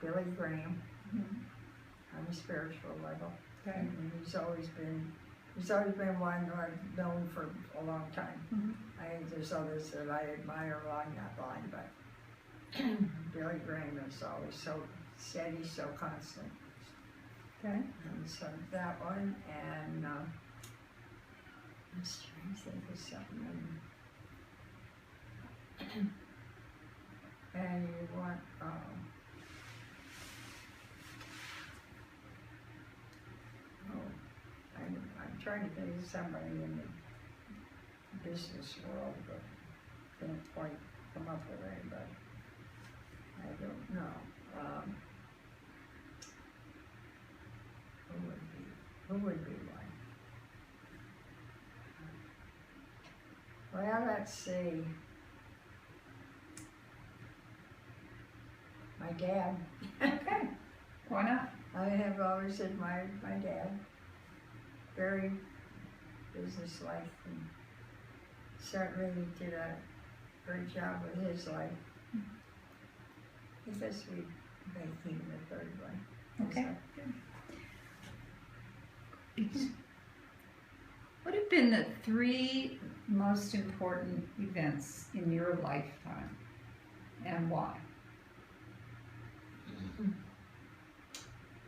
Billy Graham on a spiritual level. Okay. And he's always been one who I've known for a long time. I think there's others that I admire along that line, but Billy Graham is always so steady, so constant. Okay. And so that one, and I'm just trying to think of something. And you want, I'm trying to think of somebody in the business world, but can't quite come up with anybody. I don't know. Who would be one? Well, let's see. My dad. Okay. Why not? I have always admired my dad. Very businesslike, and certainly did a great job with his life. I guess we make him the third one. Okay. So, What have been the 3 most important events in your lifetime, and why?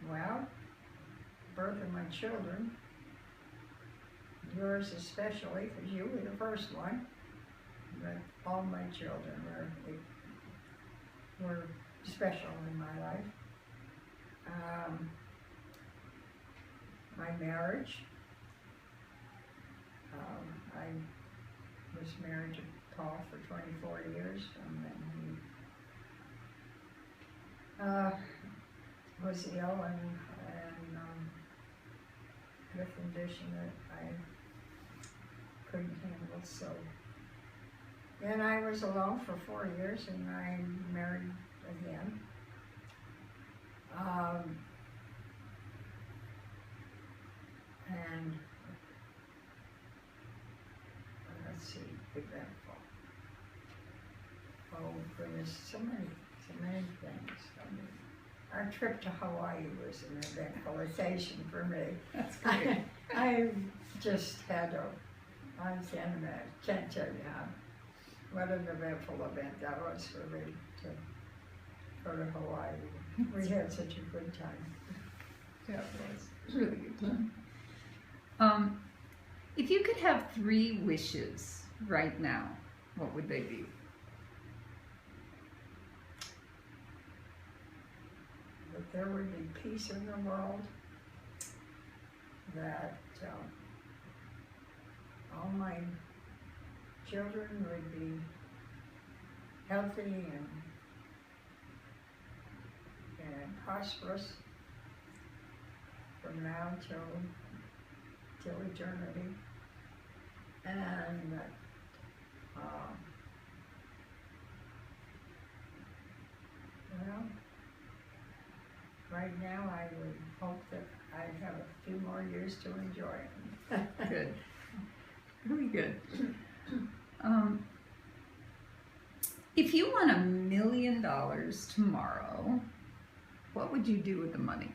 well, birth of my children, yours especially, because you were the first one, but all my children were special in my life. My marriage, I was married to Paul for 24 years, and then he was ill and had a condition that I couldn't handle, so. Then I was alone for 4 years, and I married again. And let's see, eventful. Oh goodness, so many things. I mean, our trip to Hawaii was an eventful occasion for me. That's great. I just had I can't tell you what an eventful event that was for me to go to Hawaii. We had such a good time. Yeah, it was a really good time. If you could have 3 wishes right now, what would they be? That there would be peace in the world, that all my children would be healthy and prosperous from now till eternity, and that well, right now I would hope that I'd have a few more years to enjoy it. Good. Really good. If you won $1 million tomorrow, what would you do with the money?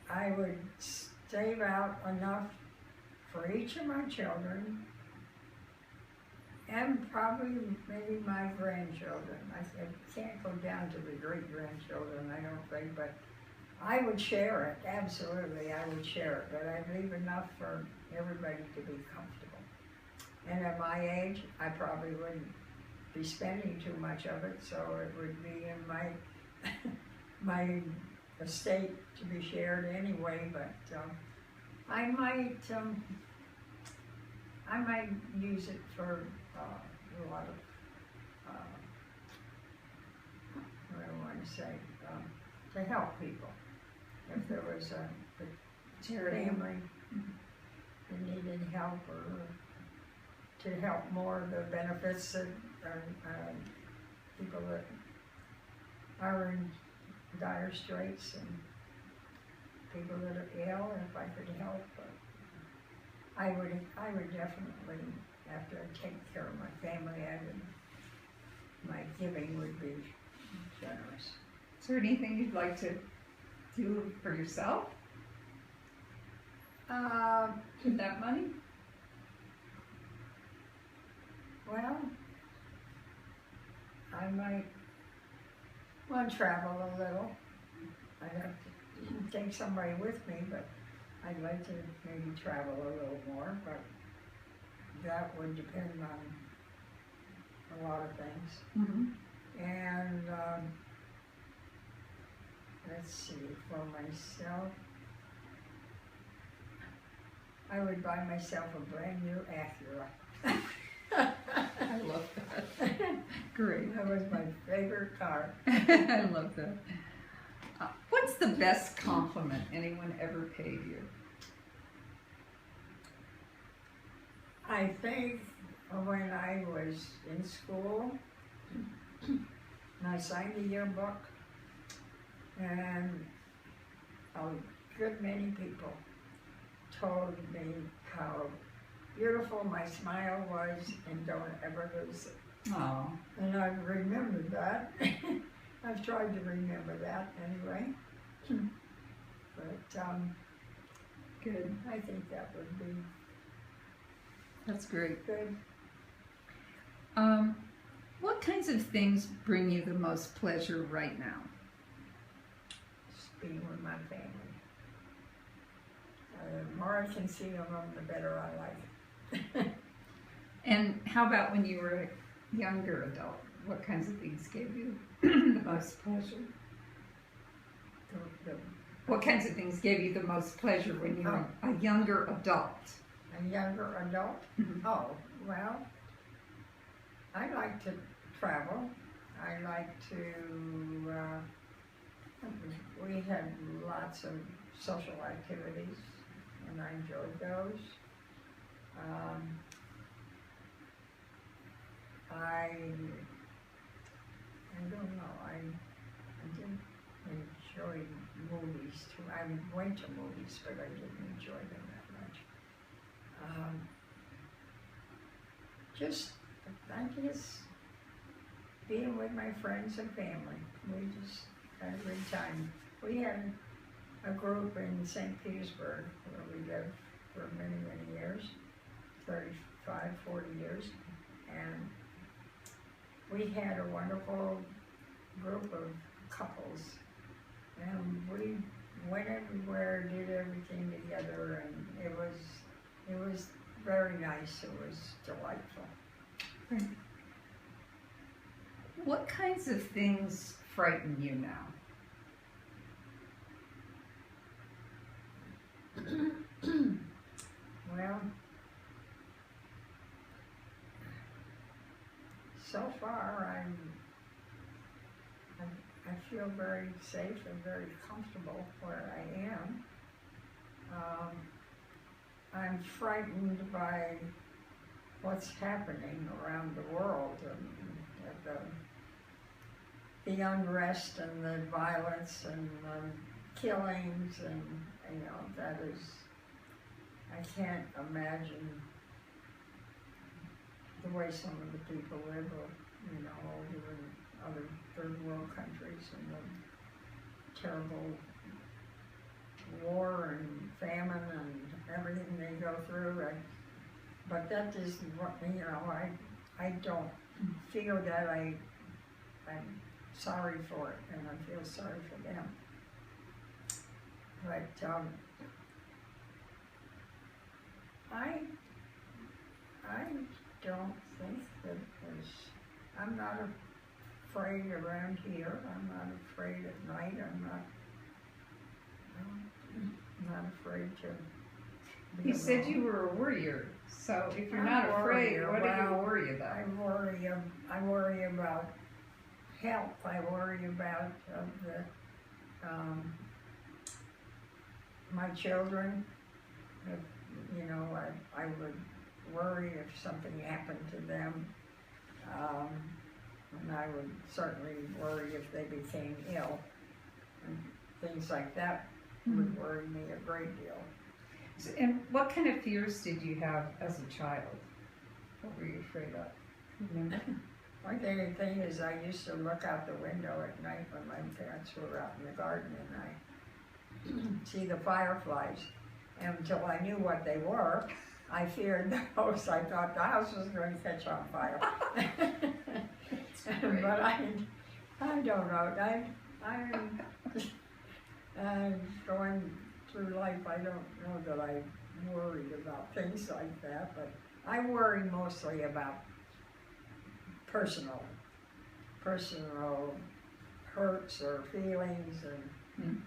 I would save out enough for each of my children, and probably maybe my grandchildren. I can't go down to the great-grandchildren, I don't think, but I would share it, absolutely, I would share it, but I'd leave enough for everybody to be comfortable. And at my age, I probably wouldn't be spending too much of it, so it would be in my estate to be shared anyway, but I might use it for a lot of, what do I want to say, to help people. If there was a family that needed help, or to help more of the benefits that people that are in dire straits, and people that are ill, and if I could help, I would definitely, after I take care of my family, I would my giving would be generous. Is there anything you'd like to do for yourself with that money? Well, I might want to travel a little. I'd have to take somebody with me, but I'd like to maybe travel a little more, but that would depend on a lot of things. Mm-hmm. And let's see, for myself, I would buy myself a brand new Acura. I love that. Great. That was my favorite car. I love that. What's the best compliment anyone ever paid you? I think when I was in school, and I signed the yearbook, and a good many people told me how beautiful my smile was and don't ever lose it. Oh, And I've remembered that. I've tried to remember that anyway. But good. I think that would be That's great. good. What kinds of things bring you the most pleasure right now? Just being with my family. The more I can see of them, the better I like it. And how about when you were a younger adult? What kinds of things gave you the most pleasure? What kinds of things gave you the most pleasure when you were a younger adult? A younger adult? Mhm. Oh, well, I like to travel. I like to, we had lots of social activities, and I enjoyed those. I don't know, I didn't enjoy movies too. I went to movies, but I didn't enjoy them that much. I guess, being with my friends and family. We just had a good time. We had a group in St. Petersburg where we lived for many, many years, 35, 40 years, and we had a wonderful group of couples, and we went everywhere, did everything together, and it was very nice. It was delightful. What kinds of things frighten you now? Well, so far I feel very safe and very comfortable where I am. I'm frightened by what's happening around the world, and the unrest and the violence and killings, and that is, I can't imagine the way some of the people live, over in other third world countries, and the terrible war and famine and everything they go through. But that isn't what, I don't feel that I'm sorry for it, and I feel sorry for them. But I don't think that I'm not afraid around here. I'm not afraid at night. I'm not afraid to be You said alone. you were a worrier, so if you're I'm not a afraid, worrier. what do you Well, worry about? I worry about health. I worry about my children. If, I would worry if something happened to them. And I would certainly worry if they became ill. And things like that would worry me a great deal. So, and what kind of fears did you have as a child? What were you afraid of? Remember? One thing is I used to look out the window at night when my parents were out in the garden and I see the fireflies. And until I knew what they were, I feared those. I thought the house was going to catch on fire. But I don't know. I'm going through life. I don't know that I worried about things like that, but I worry mostly about personal hurts or feelings, and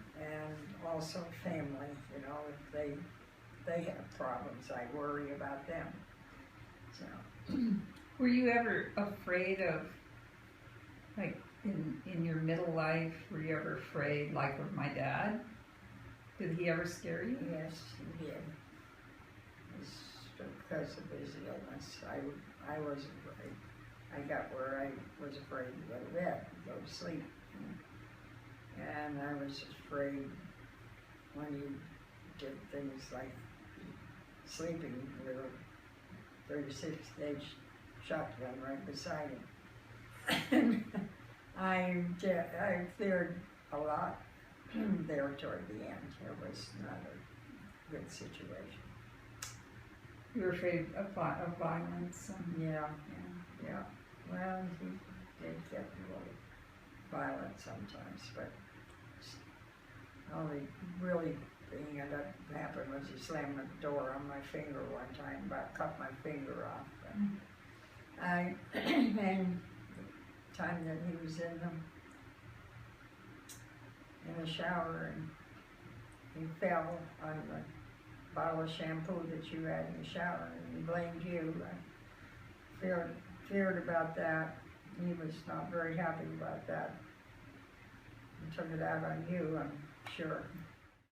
also family. You know, if they have problems, I worry about them. So, were you ever afraid of, like, in your middle life, were you ever afraid, like, of my dad? Did he ever scare you? yes, he did. It's because of his illness. I was afraid. I got where I was afraid to go to bed, go to sleep. And I was afraid when he did things like sleeping with a 36-gauge shotgun right beside him. I feared a lot there toward the end. It was not a good situation. You were afraid of violence? Yeah. Well, he did get really violent sometimes, but only really thing that happened was he slammed the door on my finger one time, about cut my finger off. But and the time that he was in the shower and he fell on the bottle of shampoo that you had in the shower and he blamed you. I feared about that. He was not very happy about that. He took it out on you, I'm sure.